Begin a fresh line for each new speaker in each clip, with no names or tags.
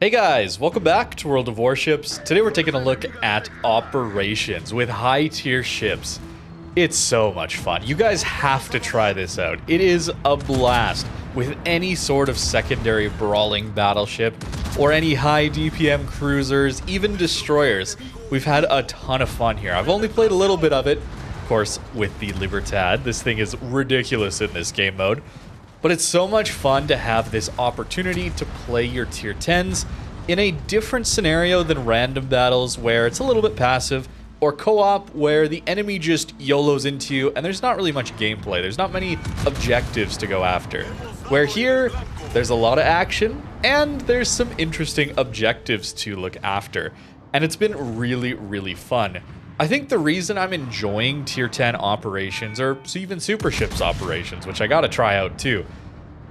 Hey guys, welcome back to World of Warships. Today we're taking a look at operations with high tier ships. It's so much fun. You guys have to try this out. It is a blast with any sort of secondary brawling battleship or any high DPM cruisers, even destroyers. We've had a ton of fun here. I've only played a little bit of it, of course, with the Libertad. This thing is ridiculous in this game mode. But it's so much fun to have this opportunity to play your tier 10s in a different scenario than random battles where it's a little bit passive, or co-op where the enemy just YOLOs into you and there's not really much gameplay. There's not many objectives to go after. Where here, there's a lot of action and there's some interesting objectives to look after. And it's been really, really fun. I think the reason I'm enjoying tier 10 operations, or even super ships operations, which I gotta try out too,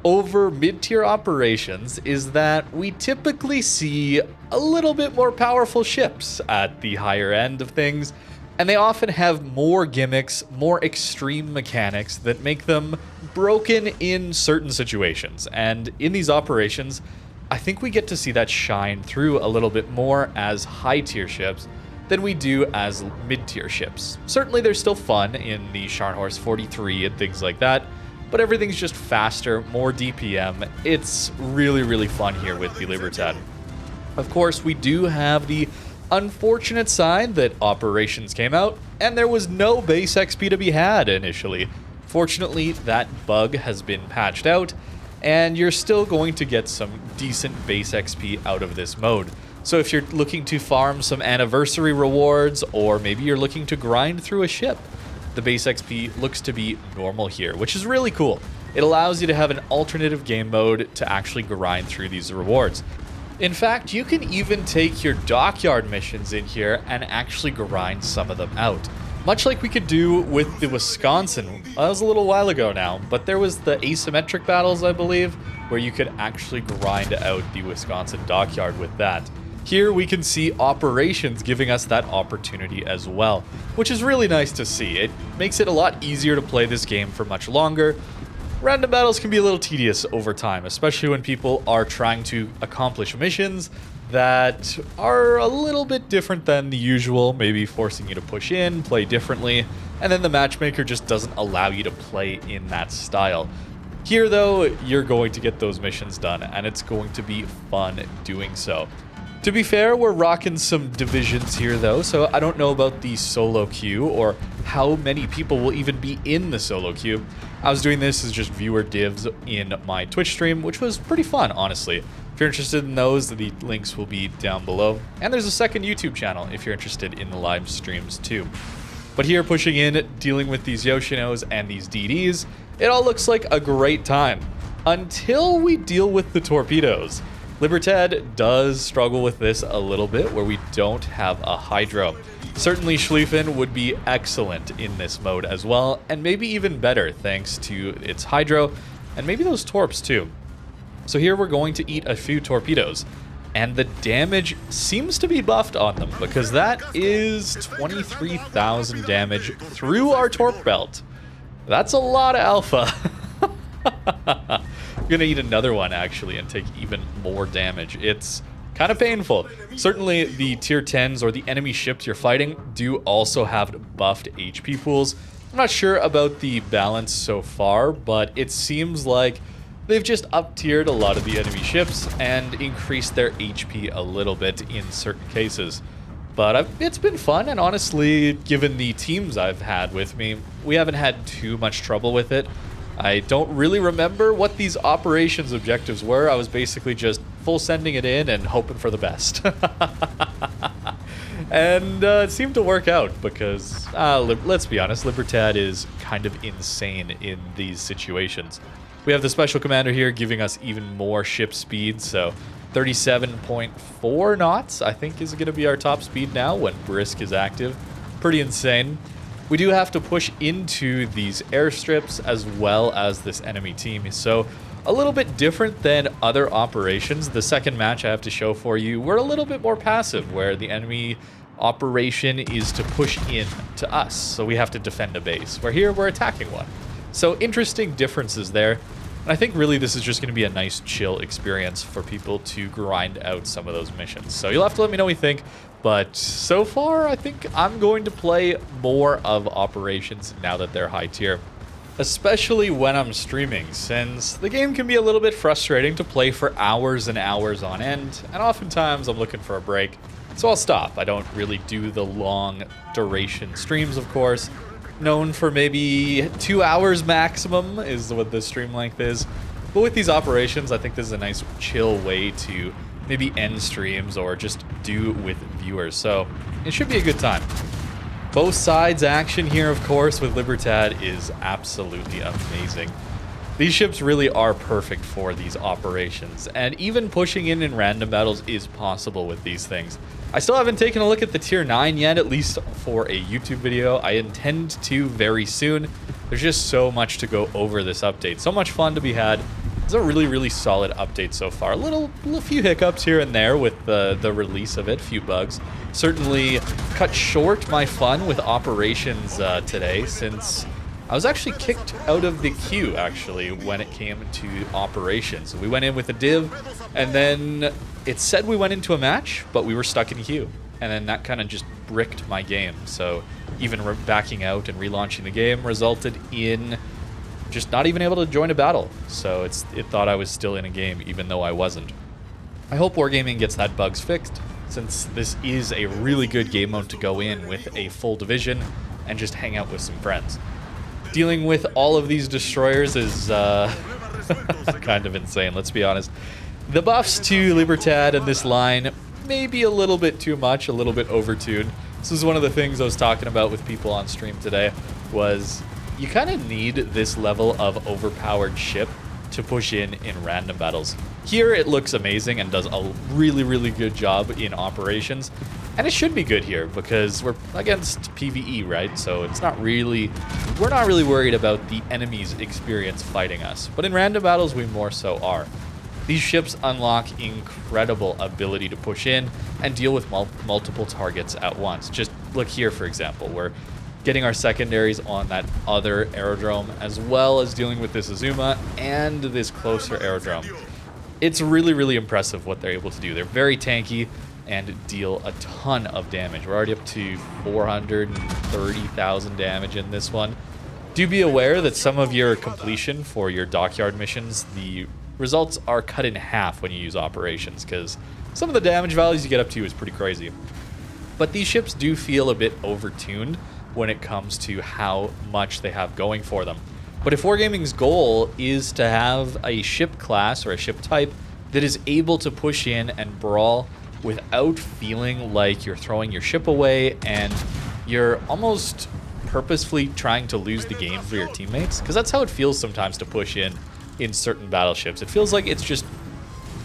over mid-tier operations is that we typically see a little bit more powerful ships at the higher end of things, and they often have more gimmicks, more extreme mechanics that make them broken in certain situations. And in these operations, I think we get to see that shine through a little bit more as high-tier ships than we do as mid-tier ships. Certainly they're still fun in the Scharnhorst 43 and things like that, but everything's just faster, more DPM. It's really, really fun here with the Libertad. Of course, we do have the unfortunate side that operations came out, and there was no base XP to be had initially. Fortunately, that bug has been patched out, and you're still going to get some decent base XP out of this mode. So if you're looking to farm some anniversary rewards, or maybe you're looking to grind through a ship, the base XP looks to be normal here, which is really cool. It allows you to have an alternative game mode to actually grind through these rewards. In fact, you can even take your dockyard missions in here and actually grind some of them out. Much like we could do with the Wisconsin. That was a little while ago now, but there was the asymmetric battles, I believe, where you could actually grind out the Wisconsin dockyard with that. Here we can see operations giving us that opportunity as well, which is really nice to see. It makes it a lot easier to play this game for much longer. Random battles can be a little tedious over time, especially when people are trying to accomplish missions that are a little bit different than the usual, maybe forcing you to push in, play differently, and then the matchmaker just doesn't allow you to play in that style. Here though, you're going to get those missions done, and it's going to be fun doing so. To be fair, we're rocking some divisions here though, so I don't know about the solo queue or how many people will even be in the solo queue. I was doing this as just viewer divs in my Twitch stream, which was pretty fun, honestly. If you're interested in those, the links will be down below. And there's a second YouTube channel if you're interested in the live streams too. But here, pushing in, dealing with these Yoshinos and these DDs, it all looks like a great time. Until we deal with the torpedoes. Libertad does struggle with this a little bit, where we don't have a Hydro. Certainly Schlieffen would be excellent in this mode as well, and maybe even better thanks to its Hydro, and maybe those torps too. So here we're going to eat a few torpedoes, and the damage seems to be buffed on them, because that is 23,000 damage through our torp belt. That's a lot of alpha. I'm gonna eat another one actually and take even more damage. It's kind of painful. Certainly the tier 10s or the enemy ships you're fighting do also have buffed HP pools. I'm not sure about the balance so far, but it seems like they've just up-tiered a lot of the enemy ships and increased their HP a little bit in certain cases. But it's been fun, and honestly, given the teams I've had with me, we haven't had too much trouble with it. I don't really remember what these operations objectives were. I was basically just full sending it in and hoping for the best. And it seemed to work out because, let's be honest, Libertad is kind of insane in these situations. We have the special commander here giving us even more ship speed, so 37.4 knots I think is going to be our top speed now when Brisk is active. Pretty insane. We do have to push into these airstrips as well as this enemy team, so a little bit different than other operations. The second match I have to show for you, we're a little bit more passive, where the enemy operation is to push in to us, so we have to defend a base, where here we're attacking one. So interesting differences there. And I think really this is just going to be a nice chill experience for people to grind out some of those missions. So you'll have to let me know what you think. But so far, I think I'm going to play more of Operations now that they're high tier. Especially when I'm streaming, since the game can be a little bit frustrating to play for hours and hours on end, and oftentimes I'm looking for a break, so I'll stop. I don't really do the long duration streams, of course. Known for maybe 2 hours maximum is what the stream length is. But with these Operations, I think this is a nice chill way to maybe end streams or just do with viewers. So it should be a good time. Both sides action here, of course, with Libertad is absolutely amazing. These ships really are perfect for these Operations, and even pushing in random battles is possible with these things. I still haven't taken a look at the tier 9 yet, at least for a YouTube video. I intend to very soon. There's just so much to go over this update. So much fun to be had. It's a really, really solid update so far. A few hiccups here and there with the release of it, few bugs. Certainly cut short my fun with Operations today, since I was actually kicked out of the queue, actually, when it came to Operations. We went in with a div, and then it said we went into a match, but we were stuck in queue. And then that kind of just bricked my game. So even backing out and relaunching the game resulted in just not even able to join a battle. So it thought I was still in a game, even though I wasn't. I hope Wargaming gets that bugs fixed, since this is a really good game mode to go in with a full division and just hang out with some friends. Dealing with all of these destroyers is kind of insane, let's be honest. The buffs to Libertad and this line may be a little bit too much, a little bit overtuned. This is one of the things I was talking about with people on stream today, was you kind of need this level of overpowered ship to push in random battles. Here it looks amazing and does a really, really good job in Operations. And it should be good here because we're against PvE, right? So it's not really, we're not really worried about the enemy's experience fighting us. But in random battles, we more so are. These ships unlock incredible ability to push in and deal with multiple targets at once. Just look here, for example. We're getting our secondaries on that other aerodrome, as well as dealing with this Azuma and this closer aerodrome. It's really, really impressive what they're able to do. They're very tanky and deal a ton of damage. We're already up to 430,000 damage in this one. Do be aware that some of your completion for your dockyard missions, the results are cut in half when you use Operations, because some of the damage values you get up to is pretty crazy. But these ships do feel a bit overtuned when it comes to how much they have going for them. But if Wargaming's goal is to have a ship class or a ship type that is able to push in and brawl without feeling like you're throwing your ship away and you're almost purposefully trying to lose the game for your teammates, because that's how it feels sometimes to push in certain battleships. It feels like it's just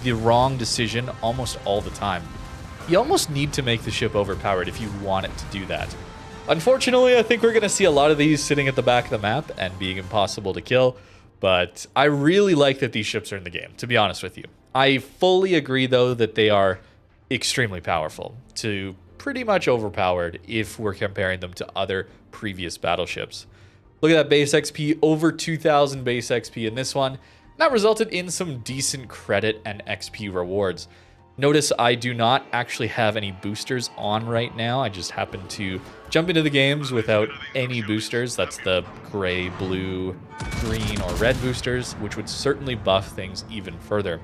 the wrong decision almost all the time. You almost need to make the ship overpowered if you want it to do that. Unfortunately, I think we're going to see a lot of these sitting at the back of the map and being impossible to kill, but I really like that these ships are in the game, to be honest with you. I fully agree, though, that they are extremely powerful, to pretty much overpowered if we're comparing them to other previous battleships. Look at that base XP, over 2,000 base XP in this one. That resulted in some decent credit and XP rewards. Notice I do not actually have any boosters on right now. I just happen to jump into the games without any boosters. That's the gray, blue, green, or red boosters, which would certainly buff things even further.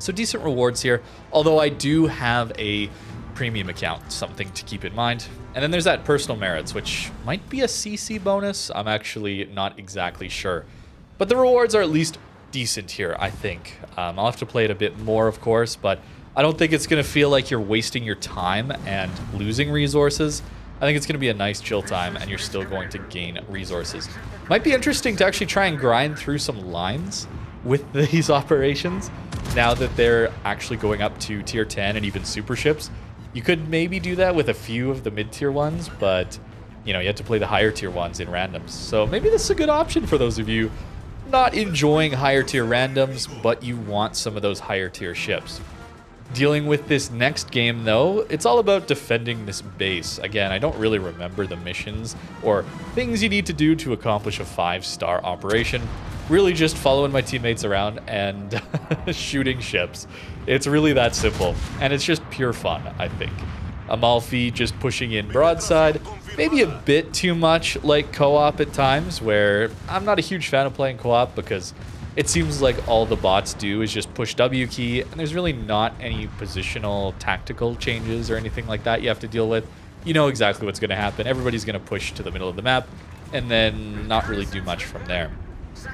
So decent rewards here, although I do have a premium account, something to keep in mind. And then there's that personal merits, which might be a CC bonus. I'm actually not exactly sure. But the rewards are at least decent here, I think. I'll have to play it a bit more, of course, but I don't think it's going to feel like you're wasting your time and losing resources. I think it's going to be a nice chill time, and you're still going to gain resources. Might be interesting to actually try and grind through some lines with these Operations, now that they're actually going up to tier 10 and even super ships. You could maybe do that with a few of the mid-tier ones, but you know, you have to play the higher tier ones in randoms. So maybe this is a good option for those of you not enjoying higher tier randoms, but you want some of those higher tier ships. Dealing with this next game, though, it's all about defending this base. Again, I don't really remember the missions or things you need to do to accomplish a 5-star operation. Really just following my teammates around and shooting ships. It's really that simple, and it's just pure fun, I think. Amalfi just pushing in broadside, maybe a bit too much like co-op at times, where I'm not a huge fan of playing co-op because it seems like all the bots do is just push W key, and there's really not any positional tactical changes or anything like that you have to deal with. You know exactly what's going to happen. Everybody's going to push to the middle of the map, and then not really do much from there.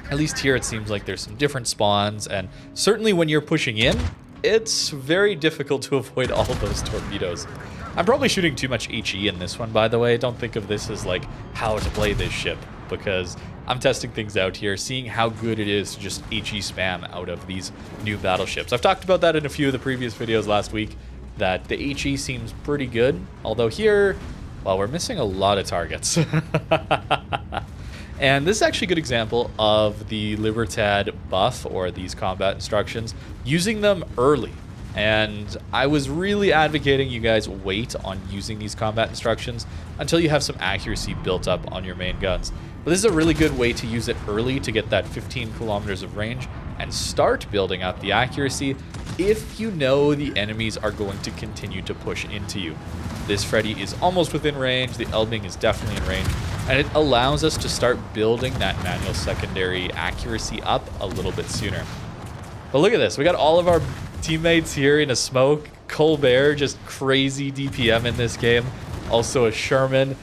At least here it seems like there's some different spawns, and certainly when you're pushing in, it's very difficult to avoid all of those torpedoes. I'm probably shooting too much HE in this one, by the way. Don't think of this as like how to play this ship, because I'm testing things out here, seeing how good it is to just HE spam out of these new battleships. I've talked about that in a few of the previous videos last week, that the HE seems pretty good, although here, well, we're missing a lot of targets. And this is actually a good example of the Libertad buff, or these combat instructions, using them early. And I was really advocating you guys wait on using these combat instructions until you have some accuracy built up on your main guns. But this is a really good way to use it early to get that 15 kilometers of range and start building up the accuracy if you know the enemies are going to continue to push into you. This Freddy is almost within range, the Elbing is definitely in range, and it allows us to start building that manual secondary accuracy up a little bit sooner. But look at this, we got all of our teammates here in a smoke. Colbert, just crazy DPM in this game. Also a Sherman.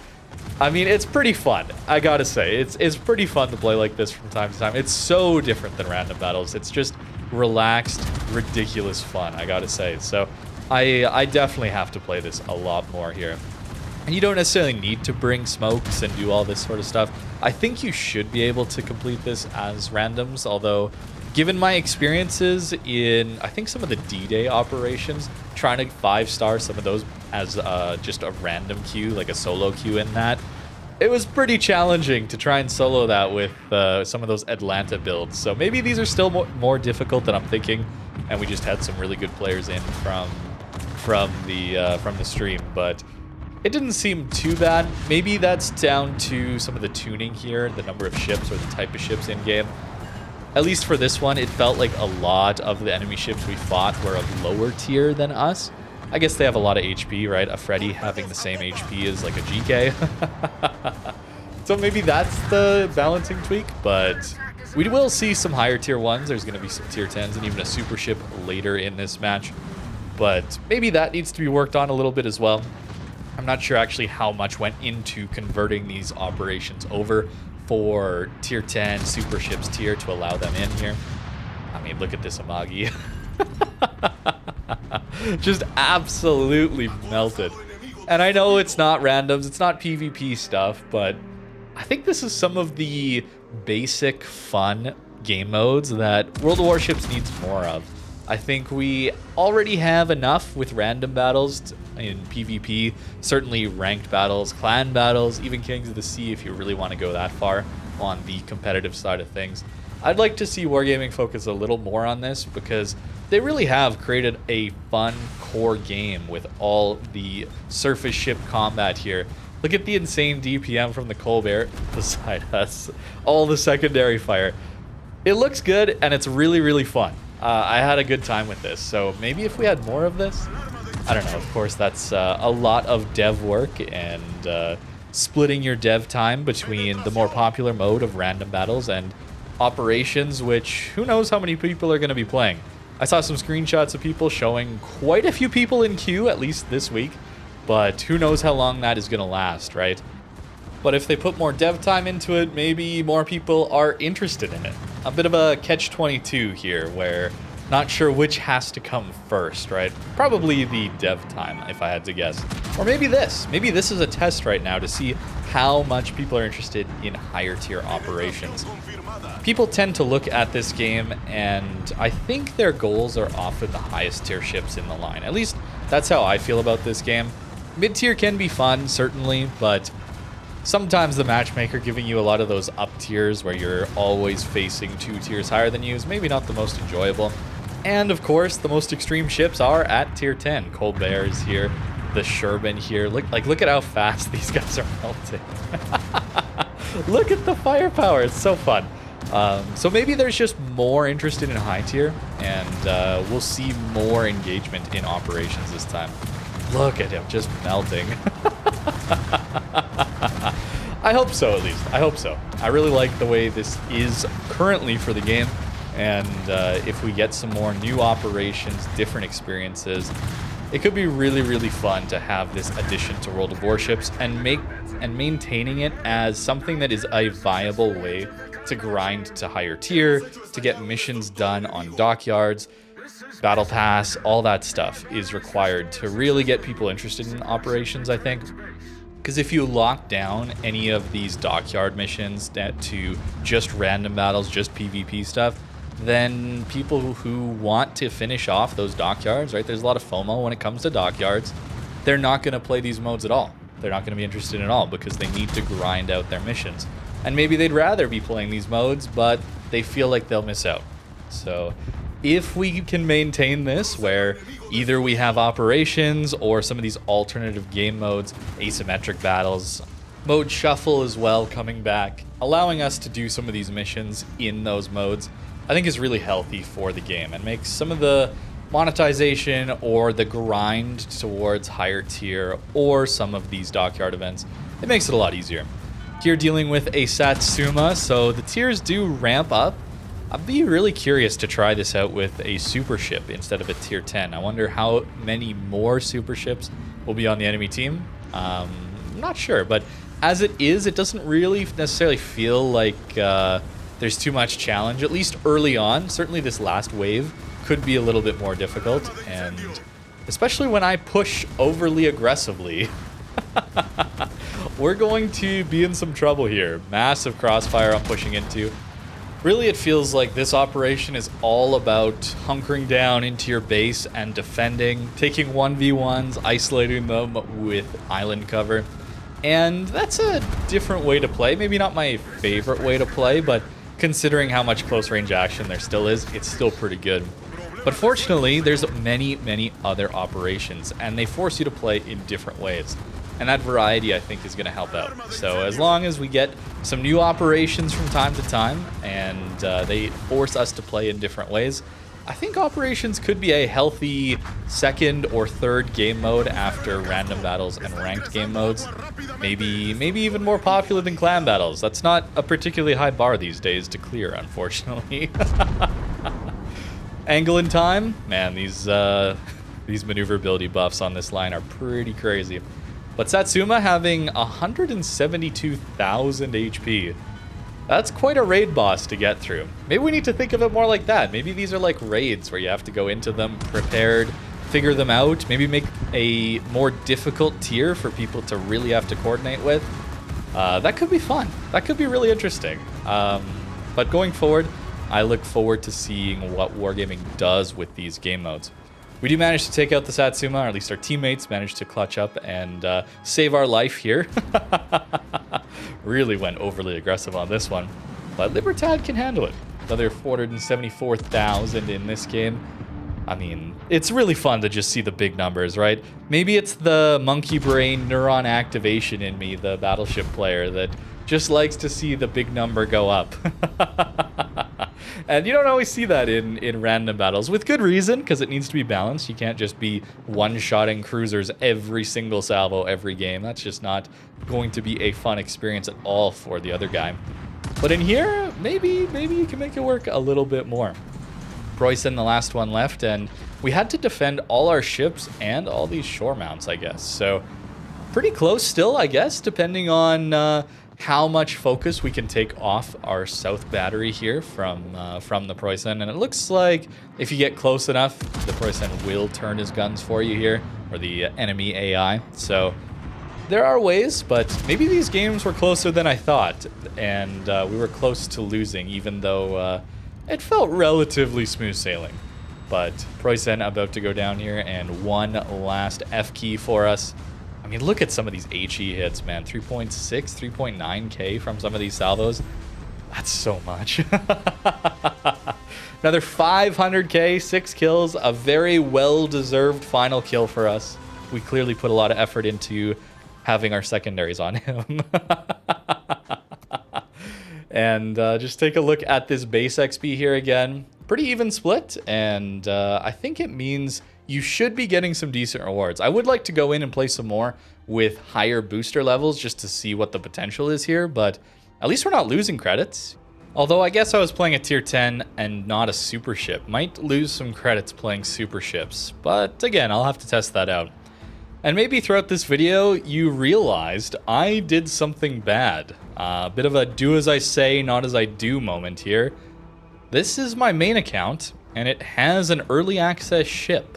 I mean, it's pretty fun, I gotta say. It's pretty fun to play like this from time to time. It's so different than random battles. It's just relaxed, ridiculous fun, I gotta say. So I definitely have to play this a lot more here. And you don't necessarily need to bring smokes and do all this sort of stuff. I think you should be able to complete this as randoms, although given my experiences in, I think, some of the D-Day operations, trying to 5-star some of those as just a random queue, like a solo queue in that, it was pretty challenging to try and solo that with some of those Atlanta builds. So maybe these are still more difficult than I'm thinking, and we just had some really good players in from the stream, but it didn't seem too bad. Maybe that's down to some of the tuning here, the number of ships or the type of ships in game. At least for this one, it felt like a lot of the enemy ships we fought were of lower tier than us. I guess they have a lot of HP, right? A Freddy having the same HP as like a GK. So maybe that's the balancing tweak, but we will see some higher tier ones. There's going to be some tier 10s and even a super ship later in this match. But maybe that needs to be worked on a little bit as well. I'm not sure actually how much went into converting these operations over for tier 10 super ships tier to allow them in here. I mean, look at this Amagi. Just absolutely melted. And I know it's not randoms, it's not PvP stuff, but I think this is some of the basic fun game modes that World of Warships needs more of. I think we already have enough with random battles in PvP, certainly ranked battles, clan battles, even Kings of the Sea if you really want to go that far on the competitive side of things. I'd like to see Wargaming focus a little more on this because they really have created a fun core game with all the surface ship combat here. Look at the insane DPM from the Colbert beside us, all the secondary fire. It looks good and it's really, really fun. I had a good time with this, so maybe if we had more of this, I don't know. Of course, that's a lot of dev work and splitting your dev time between the more popular mode of random battles and operations, which who knows how many people are going to be playing. I saw some screenshots of people showing quite a few people in queue, at least this week, but who knows how long that is going to last, right? But if they put more dev time into it, maybe more people are interested in it. A bit of a catch-22 here, where not sure which has to come first, right? Probably the dev time, if I had to guess. Or maybe this. Maybe this is a test right now to see how much people are interested in higher tier operations. People tend to look at this game, and I think their goals are often the highest tier ships in the line. At least that's how I feel about this game. Mid-tier can be fun, certainly, but sometimes the matchmaker giving you a lot of those up tiers where you're always facing 2 tiers higher than you is maybe not the most enjoyable. And of course, the most extreme ships are at tier 10. Colbert is here, the Sherman here. Look at how fast these guys are melting. Look at the firepower, it's so fun. So maybe there's just more interested in high tier, and we'll see more engagement in operations this time. Look at him just melting. I hope so, at least. I hope so. I really like the way this is currently for the game, and if we get some more new operations, different experiences, it could be really, really fun to have this addition to World of Warships and maintaining it as something that is a viable way to grind to higher tier, to get missions done on dockyards. Battle Pass, all that stuff is required to really get people interested in operations, I think. Because if you lock down any of these dockyard missions to just random battles, just PvP stuff, then people who want to finish off those dockyards, right? There's a lot of FOMO when it comes to dockyards. They're not going to play these modes at all. They're not going to be interested at all because they need to grind out their missions. And maybe they'd rather be playing these modes, but they feel like they'll miss out. So if we can maintain this, where either we have operations or some of these alternative game modes, asymmetric battles, mode shuffle as well coming back, allowing us to do some of these missions in those modes, I think is really healthy for the game and makes some of the monetization or the grind towards higher tier or some of these dockyard events, it makes it a lot easier. Here dealing with a Satsuma, so the tiers do ramp up. I'd be really curious to try this out with a super ship instead of a tier 10. I wonder how many more super ships will be on the enemy team. I'm not sure, but as it is, it doesn't really necessarily feel like there's too much challenge, at least early on. Certainly this last wave could be a little bit more difficult, and especially when I push overly aggressively. We're going to be in some trouble here. Massive crossfire I'm pushing into. Really, it feels like this operation is all about hunkering down into your base and defending, taking 1v1s, isolating them with island cover. And that's a different way to play. Maybe not my favorite way to play, but considering how much close range action there still is, it's still pretty good. But fortunately, there's many, many other operations, and they force you to play in different ways. And that variety, I think, is going to help out. So as long as we get some new operations from time to time, and they force us to play in different ways, I think operations could be a healthy second or third game mode after random battles and ranked game modes. Maybe even more popular than clan battles. That's not a particularly high bar these days to clear, unfortunately. Angle in time, man, these maneuverability buffs on this line are pretty crazy. But Satsuma having 172,000 HP. That's quite a raid boss to get through. Maybe we need to think of it more like that. Maybe these are like raids where you have to go into them prepared, figure them out, maybe make a more difficult tier for people to really have to coordinate with. That could be fun. That could be really interesting. But going forward, I look forward to seeing what Wargaming does with these game modes. We do manage to take out the Satsuma, or at least our teammates managed to clutch up and save our life here. Really went overly aggressive on this one. But Libertad can handle it. Another 474,000 in this game. I mean, it's really fun to just see the big numbers, right? Maybe it's the monkey brain neuron activation in me, the Battleship player, that just likes to see the big number go up. And you don't always see that in random battles, with good reason, because it needs to be balanced. You can't just be one-shotting cruisers every single salvo every game. That's just not going to be a fun experience at all for the other guy. But in here, maybe you can make it work a little bit more. Preußen, the last one left, and we had to defend all our ships and all these shore mounts, I guess. So pretty close still, I guess, depending on how much focus we can take off our south battery here from the Preußen. And it looks like if you get close enough, the Preußen will turn his guns for you here, or the enemy AI. So there are ways, but maybe these games were closer than I thought, and we were close to losing, even though it felt relatively smooth sailing. But Preußen about to go down here, and one last F key for us. I mean, look at some of these HE hits, man. 3.6, 3.9k from some of these salvos. That's so much. Another 500k, 6 kills, a very well-deserved final kill for us. We clearly put a lot of effort into having our secondaries on him. And just take a look at this base XP here again. Pretty even split, and I think it means you should be getting some decent rewards. I would like to go in and play some more with higher booster levels just to see what the potential is here, but at least we're not losing credits. Although I guess I was playing a tier 10 and not a super ship. Might lose some credits playing super ships, but again, I'll have to test that out. And maybe throughout this video, you realized I did something bad. A bit of a do as I say, not as I do moment here. This is my main account, and it has an early access ship.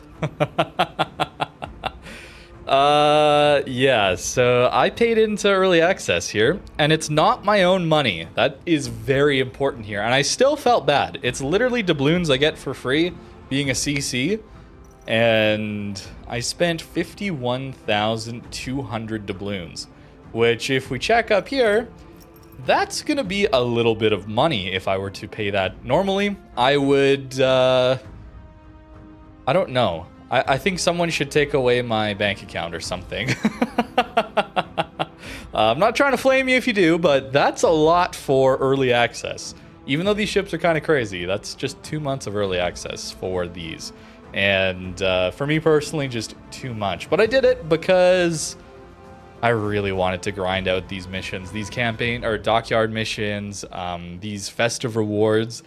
Yeah, so I paid into early access here, and it's not my own money. That is very important here, and I still felt bad. It's literally doubloons I get for free, being a CC, and I spent 51,200 doubloons, which if we check up here, that's gonna be a little bit of money if I were to pay that. Normally, I would, I don't know. I think someone should take away my bank account or something. I'm not trying to flame you if you do, but that's a lot for early access. Even though these ships are kind of crazy, that's just 2 months of early access for these. And for me personally, just too much. But I did it because I really wanted to grind out these missions, these campaign or dockyard missions, these festive rewards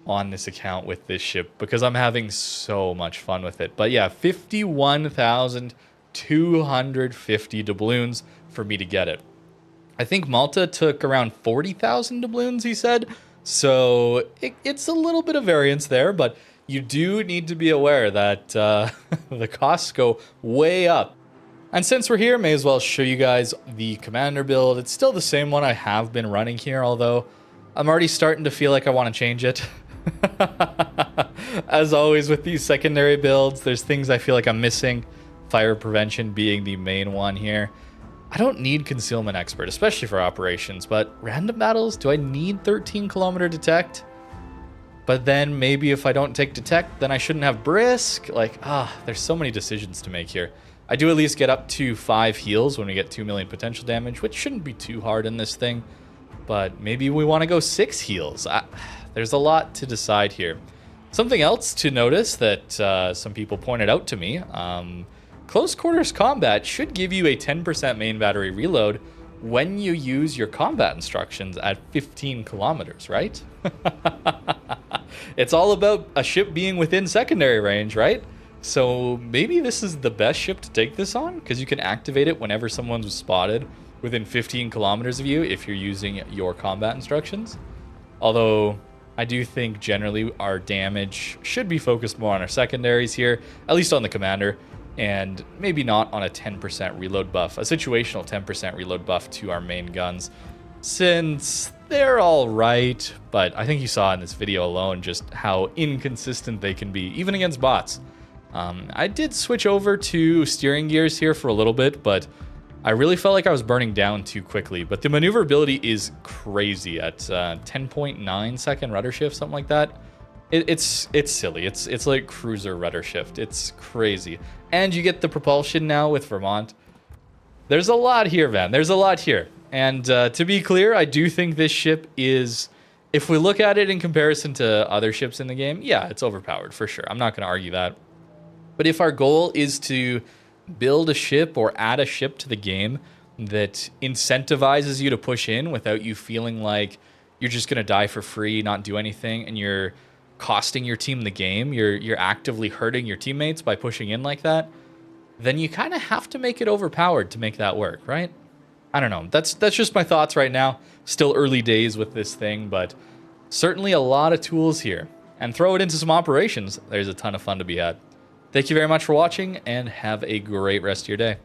on this account with this ship, because I'm having so much fun with it. But yeah, 51,250 doubloons for me to get it. I think Malta took around 40,000 doubloons, he said. So it's a little bit of variance there, but you do need to be aware that the costs go way up. And since we're here, may as well show you guys the commander build. It's still the same one I have been running here, although I'm already starting to feel like I want to change it. As always with these secondary builds, there's things I feel like I'm missing. Fire prevention being the main one here. I don't need concealment expert, especially for operations, but random battles, do I need 13 kilometer detect? But then maybe if I don't take detect, then I shouldn't have brisk. Like, there's so many decisions to make here. I do at least get up to 5 heals when we get 2 million potential damage, which shouldn't be too hard in this thing. But maybe we want to go 6 heals. There's a lot to decide here. Something else to notice that some people pointed out to me, close quarters combat should give you a 10% main battery reload when you use your combat instructions at 15 kilometers, right? It's all about a ship being within secondary range, right? So maybe this is the best ship to take this on, because you can activate it whenever someone's spotted within 15 kilometers of you if you're using your combat instructions. Although I do think generally our damage should be focused more on our secondaries here, at least on the commander, and maybe not on a 10% reload buff, a situational 10% reload buff to our main guns, since they're all right, but I think you saw in this video alone just how inconsistent they can be, even against bots. I did switch over to steering gears here for a little bit, but I really felt like I was burning down too quickly. But the maneuverability is crazy at 10.9 second rudder shift, something like that. It's silly. It's like cruiser rudder shift. It's crazy. And you get the propulsion now with Vermont. There's a lot here, man. There's a lot here. And to be clear, I do think this ship is, if we look at it in comparison to other ships in the game, yeah, it's overpowered for sure. I'm not going to argue that. But if our goal is to build a ship or add a ship to the game that incentivizes you to push in without you feeling like you're just going to die for free, not do anything, and you're costing your team the game, you're actively hurting your teammates by pushing in like that, then you kind of have to make it overpowered to make that work, right? I don't know. That's just my thoughts right now. Still early days with this thing, but certainly a lot of tools here. And throw it into some operations. There's a ton of fun to be had. Thank you very much for watching, and have a great rest of your day.